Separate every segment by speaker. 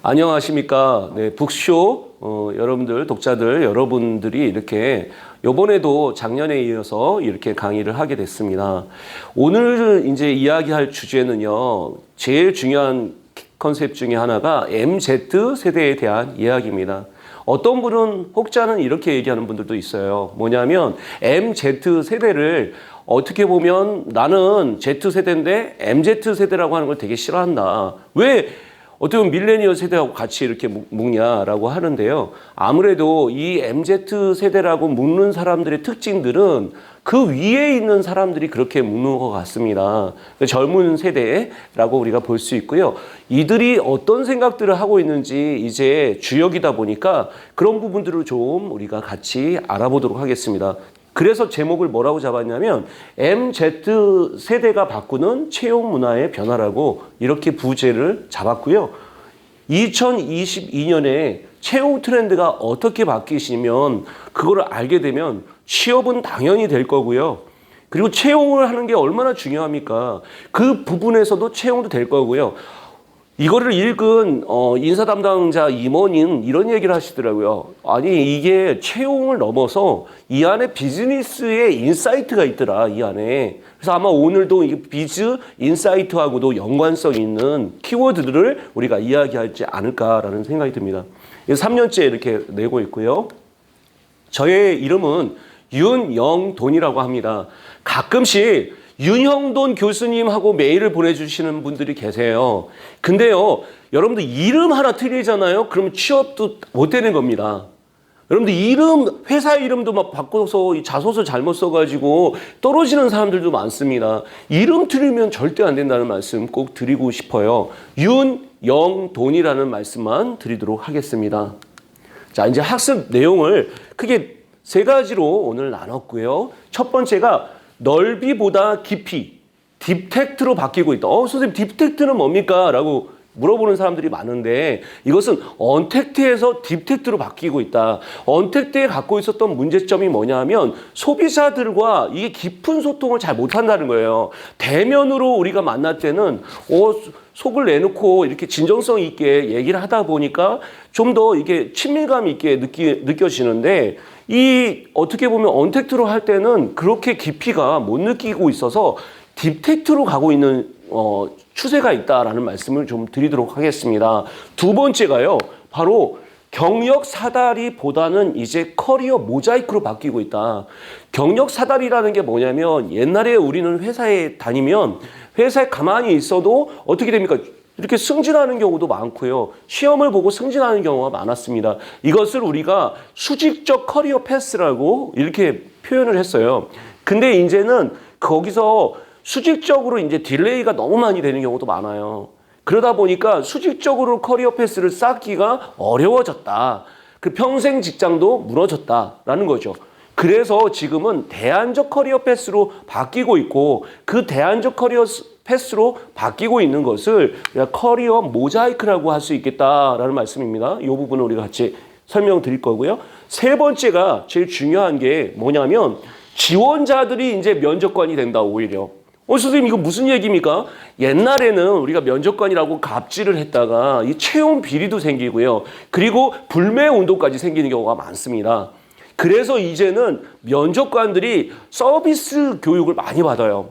Speaker 1: 안녕하십니까. 네, 북쇼 여러분들, 독자들, 여러분들이 이렇게 요번에도 작년에 이어서 이렇게 강의를 하게 됐습니다. 오늘 이제 이야기할 주제는요, 제일 중요한 컨셉 중에 하나가 MZ 세대에 대한 이야기입니다. 어떤 분은 혹자는 이렇게 얘기하는 분들도 있어요. 뭐냐면 MZ 세대를 어떻게 보면 나는 Z세대인데 MZ세대라고 하는 걸 되게 싫어한다. 왜 어떻게 보면 밀레니얼 세대하고 같이 이렇게 묶냐라고 하는데요. 아무래도 이 MZ세대라고 묶는 사람들의 특징들은 그 위에 있는 사람들이 그렇게 묶는 것 같습니다. 젊은 세대라고 우리가 볼 수 있고요. 이들이 어떤 생각들을 하고 있는지 이제 주역이다 보니까 그런 부분들을 좀 우리가 같이 알아보도록 하겠습니다. 그래서 제목을 뭐라고 잡았냐면 MZ세대가 바꾸는 채용 문화의 변화라고 이렇게 부제를 잡았고요. 2022년에 채용 트렌드가 어떻게 바뀌시면 그걸 알게 되면 취업은 당연히 될 거고요. 그리고 채용을 하는 게 얼마나 중요합니까? 그 부분에서도 채용도 될 거고요. 이거를 읽은 인사 담당자 임원인 이런 얘기를 하시더라고요. 아니 이게 채용을 넘어서 이 안에 비즈니스의 인사이트가 있더라, 이 안에. 그래서 아마 오늘도 이 비즈 인사이트하고도 연관성 있는 키워드들을 우리가 이야기하지 않을까라는 생각이 듭니다. 3년째 이렇게 내고 있고요. 저의 이름은 윤영돈이라고 합니다. 가끔씩 윤형돈 교수님하고 메일을 보내주시는 분들이 계세요. 근데요, 여러분들 이름 하나 틀리잖아요? 그러면 취업도 못 되는 겁니다. 여러분들 이름, 회사 이름도 막 바꿔서 자소서 잘못 써가지고 떨어지는 사람들도 많습니다. 이름 틀리면 절대 안 된다는 말씀 꼭 드리고 싶어요. 윤영돈이라는 말씀만 드리도록 하겠습니다. 자, 이제 학습 내용을 크게 세 가지로 오늘 나눴고요. 첫 번째가 넓이보다 깊이, 딥텍트로 바뀌고 있다. 선생님, 딥텍트는 뭡니까? 라고 물어보는 사람들이 많은데 이것은 언택트에서 딥텍트로 바뀌고 있다. 언택트에 갖고 있었던 문제점이 뭐냐면 소비자들과 이게 깊은 소통을 잘 못한다는 거예요. 대면으로 우리가 만날 때는 속을 내놓고 이렇게 진정성 있게 얘기를 하다 보니까 좀 더 이게 친밀감 있게 느껴지는데 이 어떻게 보면 언택트로 할 때는 그렇게 깊이가 못 느끼고 있어서 딥텍트로 가고 있는 추세가 있다라는 말씀을 좀 드리도록 하겠습니다. 두 번째가요, 바로 경력 사다리보다는 이제 커리어 모자이크로 바뀌고 있다. 경력 사다리라는 게 뭐냐면 옛날에 우리는 회사에 다니면 회사에 가만히 있어도 어떻게 됩니까? 이렇게 승진하는 경우도 많고요. 시험을 보고 승진하는 경우가 많았습니다. 이것을 우리가 수직적 커리어 패스라고 이렇게 표현을 했어요. 근데 이제는 거기서 수직적으로 이제 딜레이가 너무 많이 되는 경우도 많아요. 그러다 보니까 수직적으로 커리어 패스를 쌓기가 어려워졌다. 그 평생 직장도 무너졌다라는 거죠. 그래서 지금은 대안적 커리어 패스로 바뀌고 있고 그 대안적 커리어 패스로 바뀌고 있는 것을 커리어 모자이크라고 할 수 있겠다라는 말씀입니다. 이 부분을 우리가 같이 설명드릴 거고요. 세 번째가 제일 중요한 게 뭐냐면 지원자들이 이제 면접관이 된다, 오히려. 선생님 이거 무슨 얘기입니까? 옛날에는 우리가 면접관이라고 갑질을 했다가 이 채용 비리도 생기고요. 그리고 불매 운동까지 생기는 경우가 많습니다. 그래서 이제는 면접관들이 서비스 교육을 많이 받아요.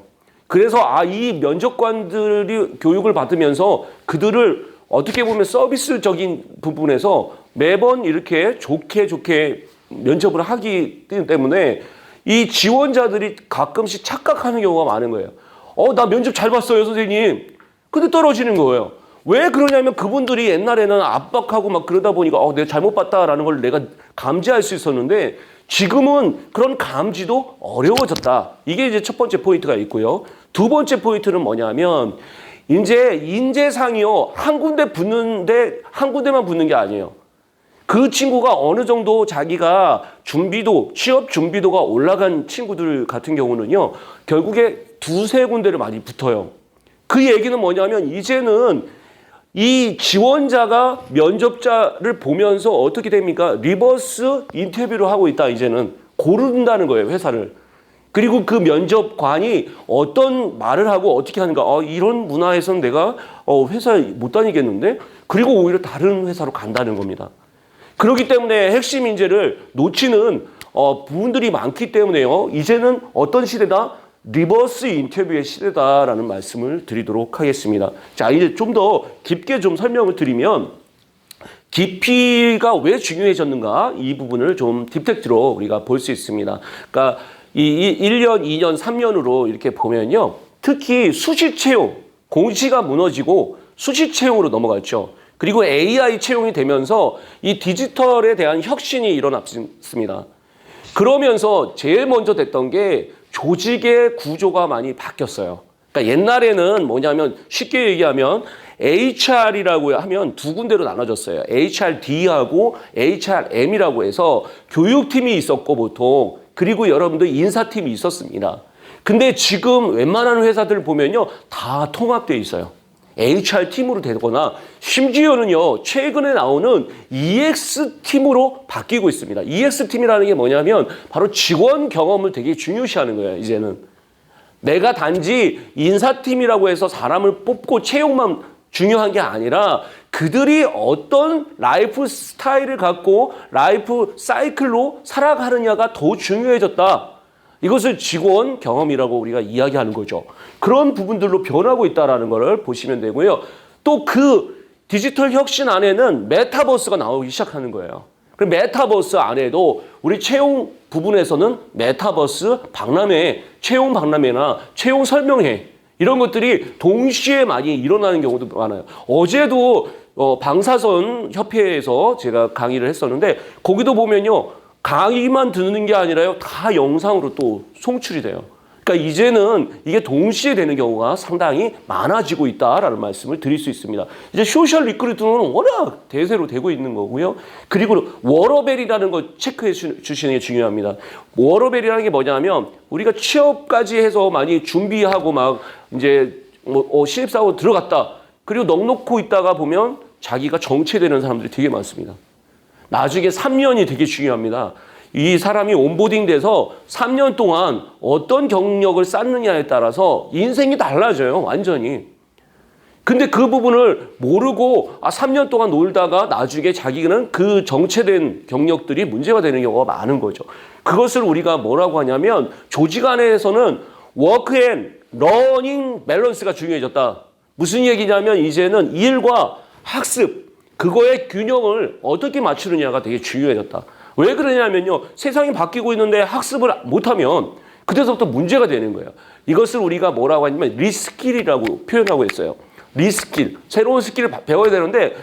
Speaker 1: 그래서 이 면접관들이 교육을 받으면서 그들을 어떻게 보면 서비스적인 부분에서 매번 이렇게 좋게 면접을 하기 때문에 이 지원자들이 가끔씩 착각하는 경우가 많은 거예요. 나 면접 잘 봤어요, 선생님. 근데 떨어지는 거예요. 왜 그러냐면 그분들이 옛날에는 압박하고 막 그러다 보니까 내가 잘못 봤다라는 걸 내가 감지할 수 있었는데 지금은 그런 감지도 어려워졌다. 이게 이제 첫 번째 포인트가 있고요. 두 번째 포인트는 뭐냐면 이제 인재상이요, 한 군데 붙는데 한 군데만 붙는 게 아니에요. 그 친구가 어느 정도 자기가 취업 준비도가 올라간 친구들 같은 경우는요, 결국에 두세 군데를 많이 붙어요. 그 얘기는 뭐냐면 이제는 이 지원자가 면접자를 보면서 어떻게 됩니까? 리버스 인터뷰를 하고 있다, 이제는. 고른다는 거예요, 회사를. 그리고 그 면접관이 어떤 말을 하고 어떻게 하는가. 이런 문화에서는 내가 회사에 못 다니겠는데? 그리고 오히려 다른 회사로 간다는 겁니다. 그렇기 때문에 핵심 인재를 놓치는 부분들이 많기 때문에요. 이제는 어떤 시대다? 리버스 인터뷰의 시대다라는 말씀을 드리도록 하겠습니다. 자, 이제 좀 더 깊게 좀 설명을 드리면 깊이가 왜 중요해졌는가 이 부분을 좀 딥텍트로 우리가 볼 수 있습니다. 그러니까 이 1년, 2년, 3년으로 이렇게 보면요. 특히 수시 채용, 공시가 무너지고 수시 채용으로 넘어갔죠. 그리고 AI 채용이 되면서 이 디지털에 대한 혁신이 일어났습니다. 그러면서 제일 먼저 됐던 게 조직의 구조가 많이 바뀌었어요. 그러니까 옛날에는 뭐냐면 쉽게 얘기하면 HR이라고 하면 두 군데로 나눠졌어요. HRD하고 HRM이라고 해서 교육팀이 있었고 보통 그리고 여러분들 인사팀이 있었습니다. 근데 지금 웬만한 회사들 보면요 다 통합되어 있어요. HR팀으로 되거나 심지어는요 최근에 나오는 EX팀으로 바뀌고 있습니다. EX팀이라는 게 뭐냐면 바로 직원 경험을 되게 중요시하는 거예요. 이제는 내가 단지 인사팀이라고 해서 사람을 뽑고 채용만 중요한 게 아니라 그들이 어떤 라이프 스타일을 갖고 라이프 사이클로 살아가느냐가 더 중요해졌다. 이것을 직원 경험이라고 우리가 이야기하는 거죠. 그런 부분들로 변하고 있다는 것을 보시면 되고요. 또 그 디지털 혁신 안에는 메타버스가 나오기 시작하는 거예요. 그럼 메타버스 안에도 우리 채용 부분에서는 메타버스 박람회, 채용 박람회나 채용 설명회 이런 것들이 동시에 많이 일어나는 경우도 많아요. 어제도 방사선 협회에서 제가 강의를 했었는데 거기도 보면요. 강의만 듣는 게 아니라요. 다 영상으로 또 송출이 돼요. 그러니까 이제는 이게 동시에 되는 경우가 상당히 많아지고 있다라는 말씀을 드릴 수 있습니다. 이제 소셜 리크루트는 워낙 대세로 되고 있는 거고요. 그리고 워러벨이라는 거 체크해 주시는 게 중요합니다. 워러벨이라는 게 뭐냐면 우리가 취업까지 해서 많이 준비하고 막 이제 신입사원 들어갔다. 그리고 넉넉고 있다가 보면 자기가 정체되는 사람들이 되게 많습니다. 나중에 3년이 되게 중요합니다. 이 사람이 온보딩 돼서 3년 동안 어떤 경력을 쌓느냐에 따라서 인생이 달라져요. 완전히. 근데 그 부분을 모르고 3년 동안 놀다가 나중에 자기는 그 정체된 경력들이 문제가 되는 경우가 많은 거죠. 그것을 우리가 뭐라고 하냐면 조직 안에서는 워크 앤 러닝 밸런스가 중요해졌다. 무슨 얘기냐면 이제는 일과 학습 그거의 균형을 어떻게 맞추느냐가 되게 중요해졌다. 왜 그러냐면요. 세상이 바뀌고 있는데 학습을 못하면 그때서부터 문제가 되는 거예요. 이것을 우리가 뭐라고 하냐면 리스킬이라고 표현하고 있어요. 리스킬. 새로운 스킬을 배워야 되는데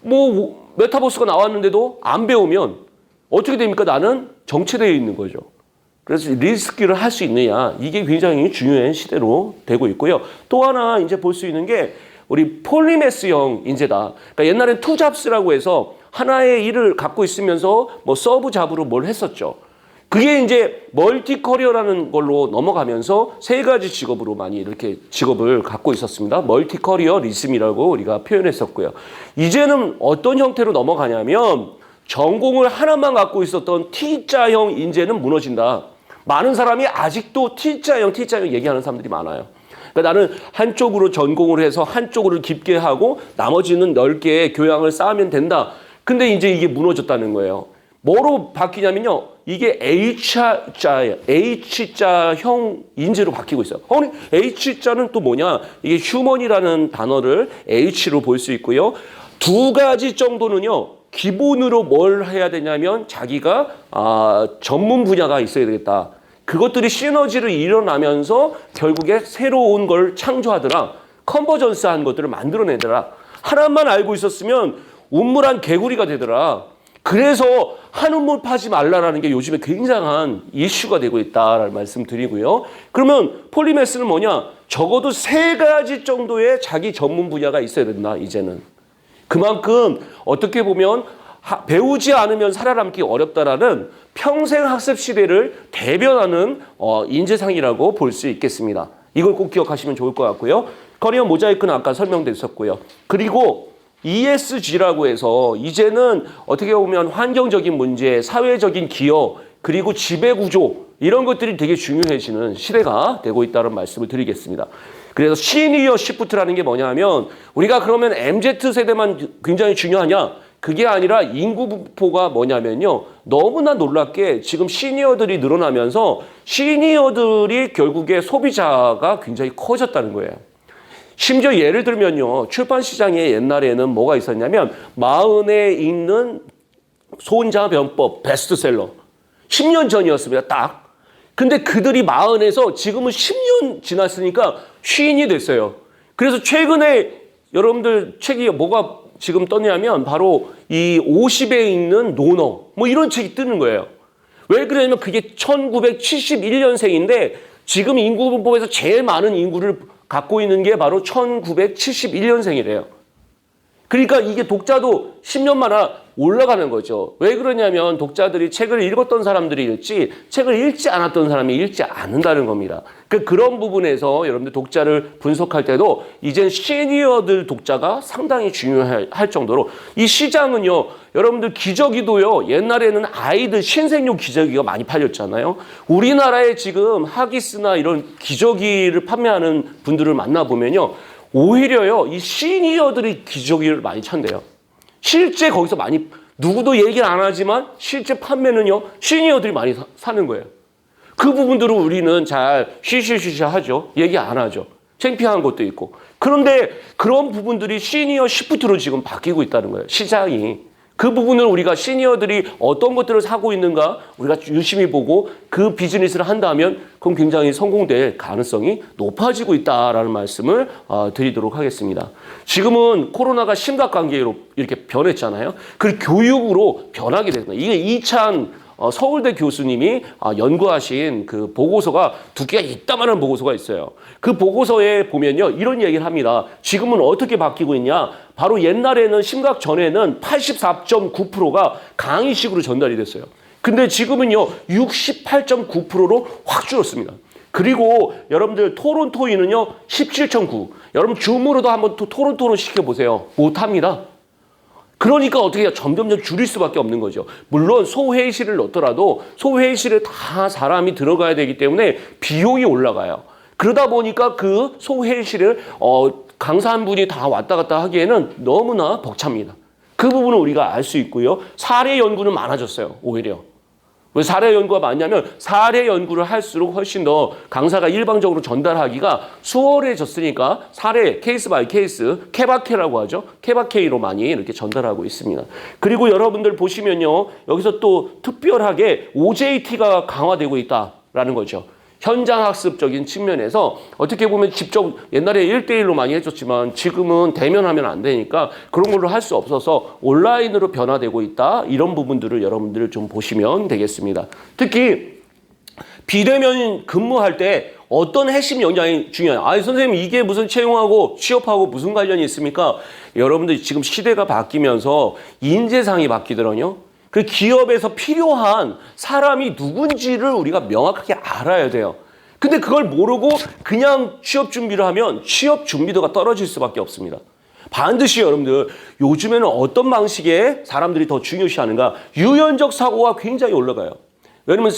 Speaker 1: 뭐 메타버스가 나왔는데도 안 배우면 어떻게 됩니까? 나는 정체되어 있는 거죠. 그래서 리스킬을 할 수 있느냐. 이게 굉장히 중요한 시대로 되고 있고요. 또 하나 이제 볼 수 있는 게 우리 폴리메스형 인재다. 그러니까 옛날엔 투잡스라고 해서 하나의 일을 갖고 있으면서 뭐 서브 잡으로 뭘 했었죠. 그게 이제 멀티 커리어라는 걸로 넘어가면서 세 가지 직업으로 많이 이렇게 직업을 갖고 있었습니다. 멀티 커리어 리즘이라고 우리가 표현했었고요. 이제는 어떤 형태로 넘어가냐면 전공을 하나만 갖고 있었던 T자형 인재는 무너진다. 많은 사람이 아직도 T자형 얘기하는 사람들이 많아요. 그러니까 나는 한쪽으로 전공을 해서 한쪽으로 깊게 하고 나머지는 넓게 교양을 쌓으면 된다. 근데 이제 이게 무너졌다는 거예요. 뭐로 바뀌냐면요. 이게 H자형 인재로 바뀌고 있어요. 아니, H자는 또 뭐냐? 이게 휴먼이라는 단어를 H로 볼 수 있고요. 두 가지 정도는요. 기본으로 뭘 해야 되냐면 자기가 전문 분야가 있어야 되겠다. 그것들이 시너지를 일어나면서 결국에 새로운 걸 창조하더라. 컨버전스한 것들을 만들어내더라. 하나만 알고 있었으면 우물한 개구리가 되더라. 그래서 한 우물 파지 말라라는 게 요즘에 굉장한 이슈가 되고 있다라는 말씀 드리고요. 그러면 폴리메스는 뭐냐? 적어도 세 가지 정도의 자기 전문 분야가 있어야 된다. 이제는. 그만큼 어떻게 보면 배우지 않으면 살아남기 어렵다라는 평생 학습 시대를 대변하는 인재상이라고 볼 수 있겠습니다. 이걸 꼭 기억하시면 좋을 것 같고요. 커리어 모자이크는 아까 설명됐었고요. 그리고 ESG라고 해서 이제는 어떻게 보면 환경적인 문제, 사회적인 기여 그리고 지배구조 이런 것들이 되게 중요해지는 시대가 되고 있다는 말씀을 드리겠습니다. 그래서 시니어 시프트라는 게 뭐냐면 우리가 그러면 MZ세대만 굉장히 중요하냐? 그게 아니라 인구 분포가 뭐냐면요. 너무나 놀랍게 지금 시니어들이 늘어나면서 시니어들이 결국에 소비자가 굉장히 커졌다는 거예요. 심지어 예를 들면요. 출판 시장에 옛날에는 뭐가 있었냐면 마흔에 읽는 손자병법 베스트셀러. 10년 전이었습니다. 딱. 근데 그들이 마흔에서 지금은 10년 지났으니까 쉰이 됐어요. 그래서 최근에 여러분들 책이 뭐가 지금 떴냐면 바로 이 50에 읽는 노너 뭐 이런 책이 뜨는 거예요. 왜 그러냐면 그게 1971년생인데 지금 인구 분포에서 제일 많은 인구를 갖고 있는 게 바로 1971년생이래요. 그러니까 이게 독자도 10년마다 올라가는 거죠. 왜 그러냐면 독자들이 책을 읽었던 사람들이 읽지 책을 읽지 않았던 사람이 읽지 않는다는 겁니다. 그런 부분에서 여러분들 독자를 분석할 때도 이젠 시니어들 독자가 상당히 중요할 정도로 이 시장은요. 여러분들 기저귀도요. 옛날에는 아이들 신생용 기저귀가 많이 팔렸잖아요. 우리나라에 지금 하기스나 이런 기저귀를 판매하는 분들을 만나보면요. 오히려요. 이 시니어들이 기저귀를 많이 찬대요. 실제 거기서 많이 누구도 얘기를 안 하지만 실제 판매는요. 시니어들이 많이 사는 거예요. 그 부분들을 우리는 잘 쉬쉬쉬쉬 하죠. 얘기 안 하죠. 창피한 것도 있고. 그런데 그런 부분들이 시니어 시프트로 지금 바뀌고 있다는 거예요. 시장이. 그 부분을 우리가 시니어들이 어떤 것들을 사고 있는가 우리가 유심히 보고 그 비즈니스를 한다면 그럼 굉장히 성공될 가능성이 높아지고 있다라는 말씀을 드리도록 하겠습니다. 지금은 코로나가 심각관계로 이렇게 변했잖아요. 그 교육으로 변하게 됐습니다. 이게 이찬 서울대 교수님이 연구하신 그 보고서가 두께가 이따만한 보고서가 있어요. 그 보고서에 보면요. 이런 얘기를 합니다. 지금은 어떻게 바뀌고 있냐. 바로 옛날에는 심각 전에는 84.9%가 강의식으로 전달이 됐어요. 근데 지금은요. 68.9%로 확 줄었습니다. 그리고 여러분들 토론 토의는요. 17.9. 여러분 줌으로도 한번 토론 시켜보세요. 못합니다. 그러니까 어떻게 해요? 점점점 줄일 수밖에 없는 거죠. 물론 소회의실을 넣더라도 소회의실에 다 사람이 들어가야 되기 때문에 비용이 올라가요. 그러다 보니까 그 소회의실을 강사 한 분이 다 왔다 갔다 하기에는 너무나 벅찹니다. 그 부분은 우리가 알 수 있고요. 사례 연구는 많아졌어요. 오히려. 왜 사례 연구가 많냐면 사례 연구를 할수록 훨씬 더 강사가 일방적으로 전달하기가 수월해졌으니까 사례, 케이스 바이 케이스, 케바케라고 하죠. 케바케이로 많이 이렇게 전달하고 있습니다. 그리고 여러분들 보시면요. 여기서 또 특별하게 OJT가 강화되고 있다라는 거죠. 현장 학습적인 측면에서 어떻게 보면 직접 옛날에 1대1로 많이 해줬지만 지금은 대면하면 안 되니까 그런 걸로 할 수 없어서 온라인으로 변화되고 있다. 이런 부분들을 여러분들 좀 보시면 되겠습니다. 특히 비대면 근무할 때 어떤 핵심 역량이 중요해요. 선생님 이게 무슨 채용하고 취업하고 무슨 관련이 있습니까? 여러분들 지금 시대가 바뀌면서 인재상이 바뀌더라고요. 그 기업에서 필요한 사람이 누군지를 우리가 명확하게 알아야 돼요. 근데 그걸 모르고 그냥 취업 준비를 하면 취업 준비도가 떨어질 수밖에 없습니다. 반드시 여러분들 요즘에는 어떤 방식의 사람들이 더 중요시하는가? 유연적 사고가 굉장히 올라가요. 왜냐면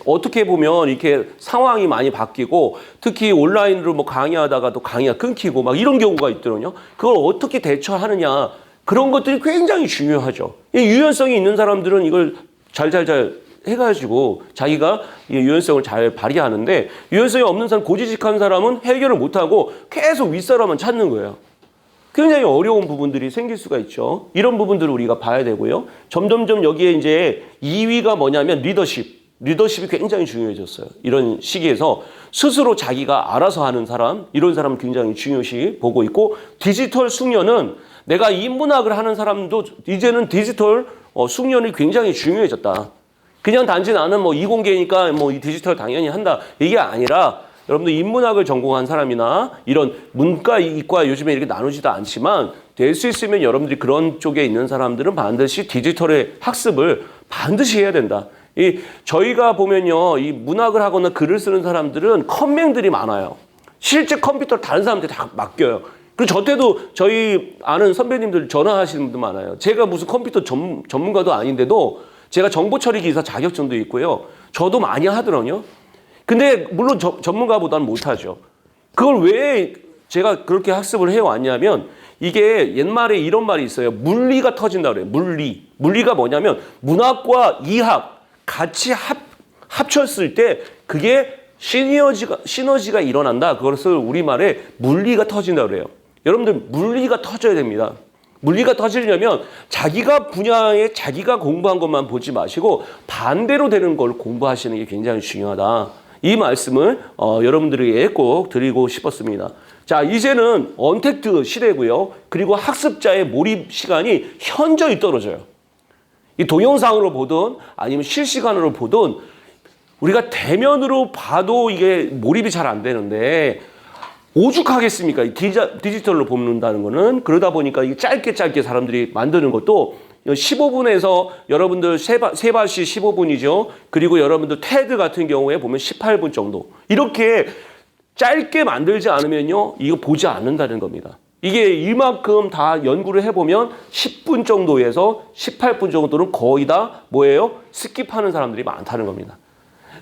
Speaker 1: 어떻게 보면 이렇게 상황이 많이 바뀌고 특히 온라인으로 뭐 강의하다가 또 강의가 끊기고 막 이런 경우가 있더라고요. 그걸 어떻게 대처하느냐? 그런 것들이 굉장히 중요하죠. 유연성이 있는 사람들은 이걸 잘 해가지고 자기가 유연성을 잘 발휘하는데 유연성이 없는 사람, 고지식한 사람은 해결을 못하고 계속 윗사람만 찾는 거예요. 굉장히 어려운 부분들이 생길 수가 있죠. 이런 부분들을 우리가 봐야 되고요. 점점점 여기에 이제 2위가 뭐냐면 리더십이 굉장히 중요해졌어요. 이런 시기에서 스스로 자기가 알아서 하는 사람, 이런 사람 굉장히 중요시 보고 있고 디지털 숙련은 내가 인문학을 하는 사람도 이제는 디지털 숙련이 굉장히 중요해졌다. 그냥 단지 나는 뭐 이공계니까 뭐 이 디지털 당연히 한다. 이게 아니라 여러분들 인문학을 전공한 사람이나 이런 문과, 이과 요즘에 이렇게 나누지도 않지만 될 수 있으면 여러분들이 그런 쪽에 있는 사람들은 반드시 디지털의 학습을 반드시 해야 된다. 저희가 보면요, 이 문학을 하거나 글을 쓰는 사람들은 컴맹들이 많아요. 실제 컴퓨터를 다른 사람들이 다 맡겨요. 그리고 저 때도 저희 아는 선배님들 전화하시는 분들 많아요. 제가 무슨 컴퓨터 전문가도 아닌데도 제가 정보 처리 기사 자격증도 있고요. 저도 많이 하더라고요. 근데 물론 전문가보다는 못하죠. 그걸 왜 제가 그렇게 학습을 해왔냐면 이게 옛말에 이런 말이 있어요. 물리가 터진다 그래요. 물리가 뭐냐면 문학과 이학 같이 합쳤을 때 그게 시너지가 일어난다. 그것을 우리말에 물리가 터진다 그래요. 여러분들 물리가 터져야 됩니다. 물리가 터지려면 자기가 분야에 자기가 공부한 것만 보지 마시고 반대로 되는 걸 공부하시는 게 굉장히 중요하다. 이 말씀을 여러분들에게 꼭 드리고 싶었습니다. 자, 이제는 언택트 시대고요. 그리고 학습자의 몰입 시간이 현저히 떨어져요. 이 동영상으로 보든 아니면 실시간으로 보든 우리가 대면으로 봐도 이게 몰입이 잘 안 되는데 오죽하겠습니까? 디지털로 보는다는 거는. 그러다 보니까 이게 짧게 사람들이 만드는 것도 15분에서 여러분들 세바시 15분이죠. 그리고 여러분들 테드 같은 경우에 보면 18분 정도. 이렇게 짧게 만들지 않으면요, 이거 보지 않는다는 겁니다. 이게 이만큼 다 연구를 해보면 10분 정도에서 18분 정도는 거의 다 뭐예요? 스킵하는 사람들이 많다는 겁니다.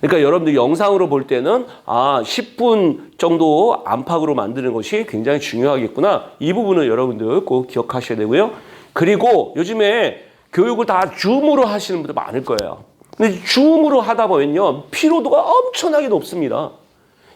Speaker 1: 그러니까 여러분들 영상으로 볼 때는 10분 정도 안팎으로 만드는 것이 굉장히 중요하겠구나. 이 부분을 여러분들 꼭 기억하셔야 되고요. 그리고 요즘에 교육을 다 줌으로 하시는 분들 많을 거예요. 근데 줌으로 하다 보면요, 피로도가 엄청나게 높습니다.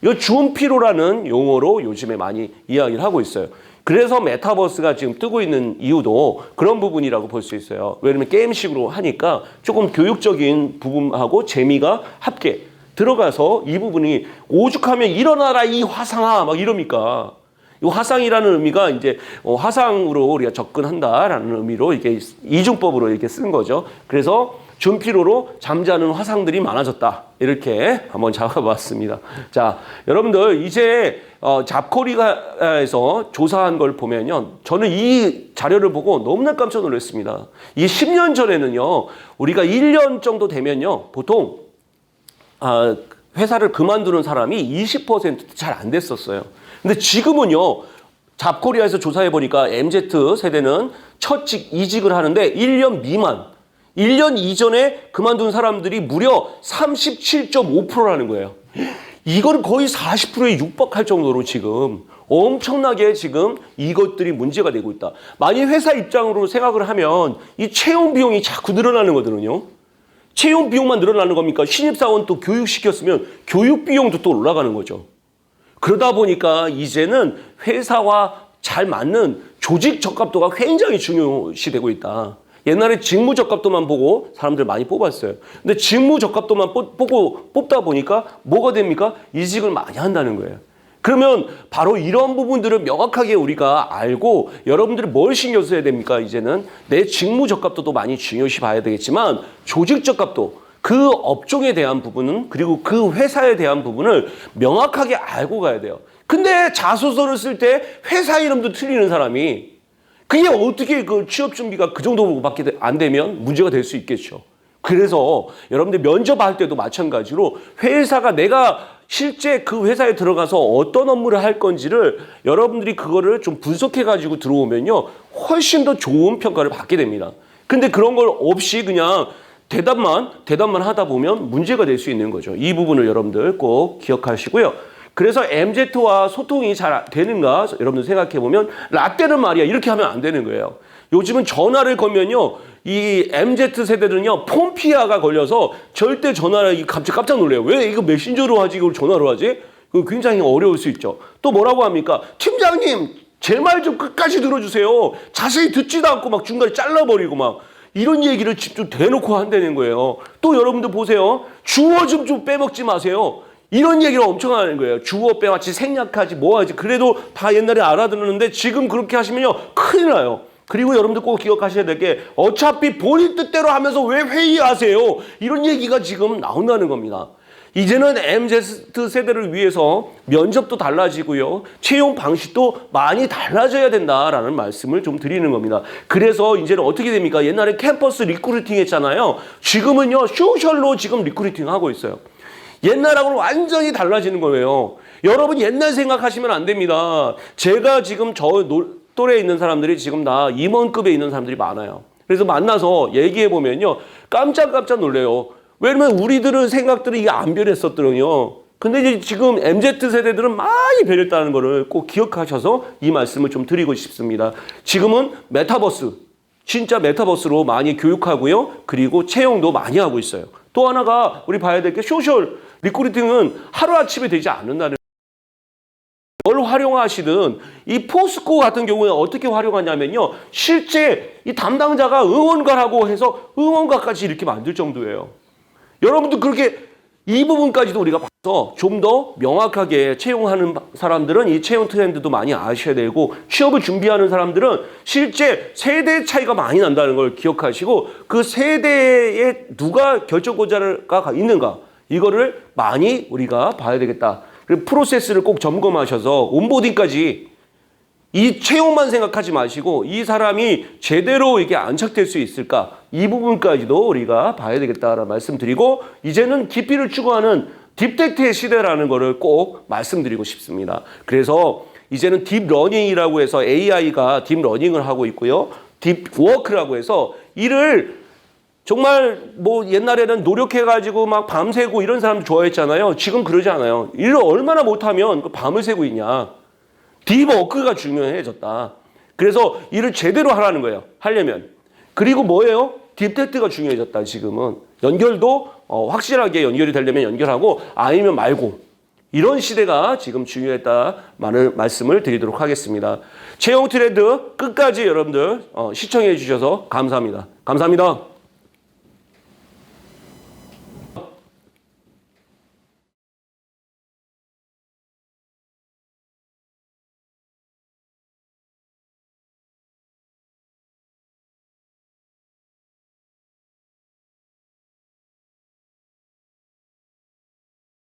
Speaker 1: 이 줌 피로라는 용어로 요즘에 많이 이야기를 하고 있어요. 그래서 메타버스가 지금 뜨고 있는 이유도 그런 부분이라고 볼 수 있어요. 왜냐면 게임식으로 하니까 조금 교육적인 부분하고 재미가 함께 들어가서 이 부분이 오죽하면 일어나라 이 화상아 막 이럽니까? 이 화상이라는 의미가 이제 화상으로 우리가 접근한다라는 의미로 이렇게 이중법으로 이렇게 쓴 거죠. 그래서 준피로로 잠자는 화상들이 많아졌다. 이렇게 한번 잡아봤습니다. 자, 여러분들 이제 잡코리아에서 조사한 걸 보면요, 저는 이 자료를 보고 너무나 깜짝 놀랐습니다. 이 10년 전에는요, 우리가 1년 정도 되면요, 보통 회사를 그만두는 사람이 20%도 잘 안 됐었어요. 근데 지금은요, 잡코리아에서 조사해 보니까 MZ 세대는 첫 이직을 하는데 1년 미만, 1년 이전에 그만둔 사람들이 무려 37.5%라는 거예요. 이거는 거의 40%에 육박할 정도로 지금 엄청나게 지금 이것들이 문제가 되고 있다. 만약 회사 입장으로 생각을 하면 이 채용 비용이 자꾸 늘어나는 거거든요. 채용 비용만 늘어나는 겁니까? 신입사원 또 교육시켰으면 교육 비용도 또 올라가는 거죠. 그러다 보니까 이제는 회사와 잘 맞는 조직 적합도가 굉장히 중요시되고 있다. 옛날에 직무 적합도만 보고 사람들 많이 뽑았어요. 근데 직무 적합도만 보고 뽑다 보니까 뭐가 됩니까? 이직을 많이 한다는 거예요. 그러면 바로 이런 부분들을 명확하게 우리가 알고 여러분들이 뭘 신경 써야 됩니까? 이제는 내 직무 적합도도 많이 중요시 봐야 되겠지만 조직 적합도, 그 업종에 대한 부분은 그리고 그 회사에 대한 부분을 명확하게 알고 가야 돼요. 근데 자소서를 쓸 때 회사 이름도 틀리는 사람이 그게 어떻게 그 취업 준비가 그 정도밖에 안 되면 문제가 될 수 있겠죠. 그래서 여러분들 면접할 때도 마찬가지로 회사가 내가 실제 그 회사에 들어가서 어떤 업무를 할 건지를 여러분들이 그거를 좀 분석해 가지고 들어오면요, 훨씬 더 좋은 평가를 받게 됩니다. 근데 그런 걸 없이 그냥 대답만 하다 보면 문제가 될 수 있는 거죠. 이 부분을 여러분들 꼭 기억하시고요. 그래서 MZ와 소통이 잘 되는가 여러분들 생각해 보면 라떼는 말이야 이렇게 하면 안 되는 거예요. 요즘은 전화를 걸면요, 이 MZ 세대들은요 폼피아가 걸려서 절대 전화를 깜짝 놀래요. 왜 이거 메신저로 하지 이걸 전화로 하지? 그 굉장히 어려울 수 있죠. 또 뭐라고 합니까? 팀장님 제 말 좀 끝까지 들어주세요. 자세히 듣지도 않고 막 중간에 잘라버리고 막 이런 얘기를 집중 대놓고 한다는 거예요. 또 여러분들 보세요. 주어 좀 빼먹지 마세요. 이런 얘기를 엄청 하는 거예요. 주어 빼왔지, 생략하지, 뭐하지. 그래도 다 옛날에 알아들었는데 지금 그렇게 하시면요, 큰일 나요. 그리고 여러분들 꼭 기억하셔야 될 게 어차피 본인 뜻대로 하면서 왜 회의하세요? 이런 얘기가 지금 나온다는 겁니다. 이제는 MZ 세대를 위해서 면접도 달라지고요, 채용 방식도 많이 달라져야 된다라는 말씀을 좀 드리는 겁니다. 그래서 이제는 어떻게 됩니까? 옛날에 캠퍼스 리크루팅 했잖아요. 지금은요, 소셜로 지금 리크루팅 하고 있어요. 옛날하고는 완전히 달라지는 거예요. 여러분 옛날 생각하시면 안 됩니다. 제가 지금 저 또래에 있는 사람들이 지금 다 임원급에 있는 사람들이 많아요. 그래서 만나서 얘기해 보면요, 깜짝깜짝 놀래요. 왜냐면 우리들은 생각들이 이게 안 변했었거든요. 근데 이제 지금 MZ 세대들은 많이 변했다는 거를 꼭 기억하셔서 이 말씀을 좀 드리고 싶습니다. 지금은 메타버스, 진짜 메타버스로 많이 교육하고요. 그리고 채용도 많이 하고 있어요. 또 하나가 우리 봐야 될 게 소셜 리크루팅은 하루아침에 되지 않는다는, 뭘 활용하시든 이 포스코 같은 경우에 어떻게 활용하냐면요, 실제 이 담당자가 응원가라고 해서 응원가까지 이렇게 만들 정도예요. 여러분도 그렇게 이 부분까지도 우리가 봐서 좀 더 명확하게 채용하는 사람들은 이 채용 트렌드도 많이 아셔야 되고, 취업을 준비하는 사람들은 실제 세대 차이가 많이 난다는 걸 기억하시고, 그 세대에 누가 결정권자가 있는가, 이거를 많이 우리가 봐야 되겠다. 그리고 프로세스를 꼭 점검하셔서 온보딩까지 이 채용만 생각하지 마시고 이 사람이 제대로 이게 안착될 수 있을까, 이 부분까지도 우리가 봐야 되겠다라는 말씀드리고, 이제는 깊이를 추구하는 딥테크의 시대라는 거를 꼭 말씀드리고 싶습니다. 그래서 이제는 딥러닝이라고 해서 AI가 딥러닝을 하고 있고요, 딥워크라고 해서 일을 정말 뭐 옛날에는 노력해가지고 막 밤새고 이런 사람도 좋아했잖아요. 지금 그러지 않아요. 일을 얼마나 못하면 밤을 새고 있냐. 딥워크가 중요해졌다. 그래서 일을 제대로 하라는 거예요. 하려면. 그리고 뭐예요? 딥테크가 중요해졌다. 지금은 연결도 확실하게 연결이 되려면 연결하고, 아니면 말고, 이런 시대가 지금 중요했다. 많은 말씀을 드리도록 하겠습니다. 채용 트렌드 끝까지 여러분들 시청해 주셔서 감사합니다. 감사합니다.